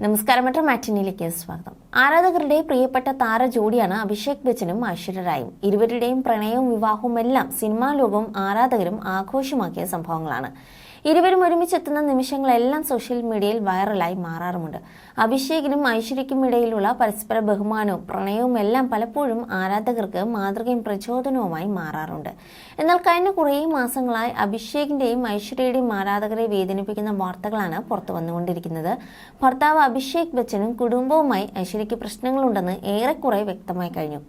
നമസ്കാരം, മെട്രോ മാറ്റിനിയിലേക്ക് സ്വാഗതം. ആരാധകരുടെ പ്രിയപ്പെട്ട താര ജോഡിയാണ് അഭിഷേക് ബച്ചനും ഐശ്വര്യ റായും. ഇരുവരുടെയും പ്രണയവും വിവാഹവും എല്ലാം സിനിമാ ലോകവും ആരാധകരും ആഘോഷമാക്കിയ സംഭവങ്ങളാണ്. ഇരുവരും ഒരുമിച്ചെത്തുന്ന നിമിഷങ്ങളെല്ലാം സോഷ്യൽ മീഡിയയിൽ വൈറലായി മാറാറുമുണ്ട്. അഭിഷേകിനും ഐശ്വര്യയ്ക്കും ഇടയിലുള്ള പരസ്പര ബഹുമാനവും പ്രണയവും എല്ലാം പലപ്പോഴും ആരാധകർക്ക് മാതൃകയും പ്രചോദനവുമായി മാറാറുണ്ട്. എന്നാൽ കഴിഞ്ഞ കുറേ മാസങ്ങളായി അഭിഷേകിന്റെയും ഐശ്വര്യയുടെയും ആരാധകരെ വേദനിപ്പിക്കുന്ന വാർത്തകളാണ് പുറത്തു വന്നുകൊണ്ടിരിക്കുന്നത്. ഭർത്താവ് അഭിഷേക് ബച്ചനും കുടുംബവുമായി ഐശ്വര്യയ്ക്ക് പ്രശ്നങ്ങളുണ്ടെന്ന് ഏറെക്കുറെ വ്യക്തമായി കഴിഞ്ഞു.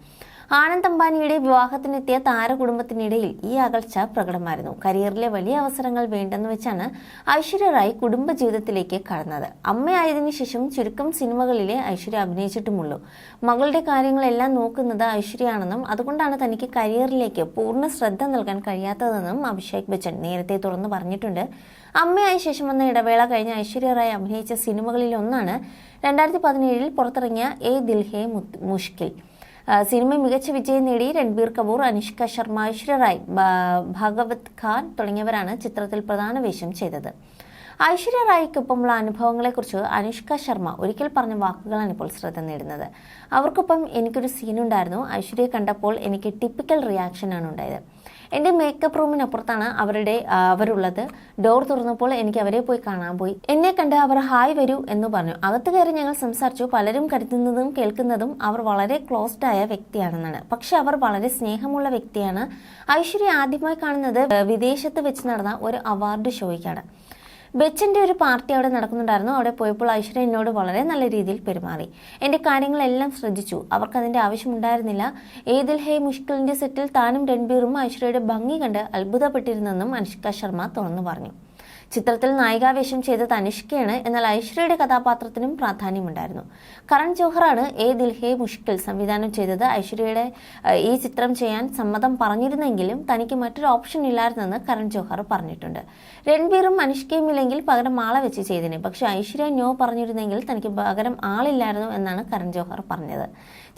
ആനന്ദ് അംബാനിയുടെ വിവാഹത്തിനെത്തിയ താരകുടുംബത്തിനിടയിൽ ഈ അകൽച്ച പ്രകടമായിരുന്നു. കരിയറിലെ വലിയ അവസരങ്ങൾ വേണ്ടെന്ന് വെച്ചാണ് ഐശ്വര്യ റായ് കുടുംബജീവിതത്തിലേക്ക് കടന്നത്. അമ്മയായതിനു ശേഷം ചുരുക്കം സിനിമകളിലെ ഐശ്വര്യ അഭിനയിച്ചിട്ടുമുള്ളൂ. മകളുടെ കാര്യങ്ങളെല്ലാം നോക്കുന്നത് ഐശ്വര്യയാണെന്നും അതുകൊണ്ടാണ് തനിക്ക് കരിയറിലേക്ക് പൂർണ്ണ ശ്രദ്ധ നൽകാൻ കഴിയാത്തതെന്നും അഭിഷേക് ബച്ചൻ നേരത്തെ തുറന്നു പറഞ്ഞിട്ടുണ്ട്. അമ്മയായ ശേഷം വന്ന ഇടവേള കഴിഞ്ഞ ഐശ്വര്യ റായ് അഭിനയിച്ച സിനിമകളിലൊന്നാണ് 2017 പുറത്തിറങ്ങിയ ഏ ദിൽ ഹേ മുഷ്കിൽ. സിനിമ മികച്ച വിജയം നേടി രൺബീർ കപൂർ, അനുഷ്ക ശർമ്മ, ഐശ്വര്യ റായ്, ഭാഗവത് ഖാൻ തുടങ്ങിയവരാണ് ചിത്രത്തിൽ പ്രധാന വേഷം ചെയ്തത്. ഐശ്വര്യ റായിക്കൊപ്പമുള്ള അനുഭവങ്ങളെക്കുറിച്ച് അനുഷ്ക ശർമ്മ ഒരിക്കൽ പറഞ്ഞ വാക്കുകളാണ് ഇപ്പോൾ ശ്രദ്ധ നേടുന്നത്. അവർക്കൊപ്പം എനിക്കൊരു സീനുണ്ടായിരുന്നു. ഐശ്വര്യയെ കണ്ടപ്പോൾ എനിക്ക് ടിപ്പിക്കൽ റിയാക്ഷനാണ് ഉണ്ടായത്. എൻ്റെ മേക്കപ്പ് റൂമിനപ്പുറത്താണ് അവരുള്ളത്. ഡോർ തുറന്നപ്പോൾ എനിക്ക് അവരെ പോയി കാണാൻ പോയി. എന്നെ കണ്ട് അവർ ഹായ് വരൂ എന്ന് പറഞ്ഞു. അകത്ത് കയറി ഞങ്ങൾ സംസാരിച്ചു. പലരും കരുതുന്നതും കേൾക്കുന്നതും അവർ വളരെ ക്ലോസ്ഡ് ആയ വ്യക്തിയാണെന്നാണ്. പക്ഷെ അവർ വളരെ സ്നേഹമുള്ള വ്യക്തിയാണ്. ഐശ്വര്യ ആദ്യമായി കാണുന്നത് വിദേശത്ത് വെച്ച് നടന്ന ഒരു അവാർഡ് ഷോയ്ക്കാണ്. ബച്ചൻ്റെ ഒരു പാർട്ടി അവിടെ നടക്കുന്നുണ്ടായിരുന്നു. അവിടെ പോയപ്പോൾ ഐശ്വര്യ എന്നോട് വളരെ നല്ല രീതിയിൽ പെരുമാറി. എൻ്റെ കാര്യങ്ങളെല്ലാം ശ്രദ്ധിച്ചു. അവർക്ക് അതിൻ്റെ ആവശ്യമുണ്ടായിരുന്നില്ല. ഏ ദിൽ ഹേ മുഷ്കിലിൻ്റെ സെറ്റിൽ താനും രൺബീറും ഐശ്വര്യയുടെ ഭംഗി കണ്ട് അത്ഭുതപ്പെട്ടിരുന്നെന്നും അനുഷ്ക ശർമ്മ തുറന്നു പറഞ്ഞു. ചിത്രത്തിൽ നായികാവേഷം ചെയ്തത് അനുഷ്കയാണ്. എന്നാൽ ഐശ്വര്യയുടെ കഥാപാത്രത്തിനും പ്രാധാന്യമുണ്ടായിരുന്നു. കരൺ ജോഹറാണ് ഏ ദിൽ ഹേ മുഷ്കിൽ സംവിധാനം ചെയ്തത്. ഐശ്വര്യയുടെ ഈ ചിത്രം ചെയ്യാൻ സമ്മതം പറഞ്ഞിരുന്നെങ്കിലും തനിക്ക് മറ്റൊരു ഓപ്ഷൻ ഇല്ലായിരുന്നെന്ന് കരൺ ജോഹർ പറഞ്ഞിട്ടുണ്ട്. രൺബീറും അനുഷ്കയും ഇല്ലെങ്കിൽ പകരം ആളെ വെച്ച് ചെയ്തേനെ. പക്ഷേ ഐശ്വര്യ നോ പറഞ്ഞിരുന്നെങ്കിൽ തനിക്ക് പകരം ആളില്ലായിരുന്നു എന്നാണ് കരൺ ജോഹർ പറഞ്ഞത്.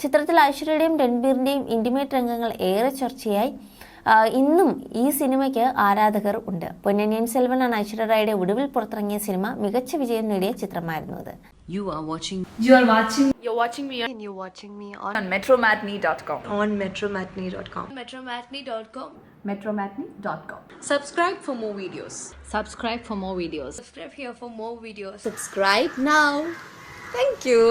ചിത്രത്തിൽ ഐശ്വര്യയുടെയും രൺബീറിന്റെയും ഇന്റിമേറ്റ് രംഗങ്ങൾ ഏറെ ചർച്ചയായി. ഇന്നും ഈ സിനിമയ്ക്ക് ആരാധകർ ഉണ്ട്. പൊന്നനിയൻ സെൽവനാണ് ഐശ്വര്യ റായുടെ ഒടുവിൽ പുറത്തിറങ്ങിയ സിനിമ. മികച്ച വിജയം നേടിയ ചിത്രമായിരുന്നു അത്. You're watching me and you're watching me on metromatney.com. on metromatney.com. metromatney.com. Subscribe for more videos. Subscribe for more videos. Subscribe here for more videos. Subscribe now. Thank you.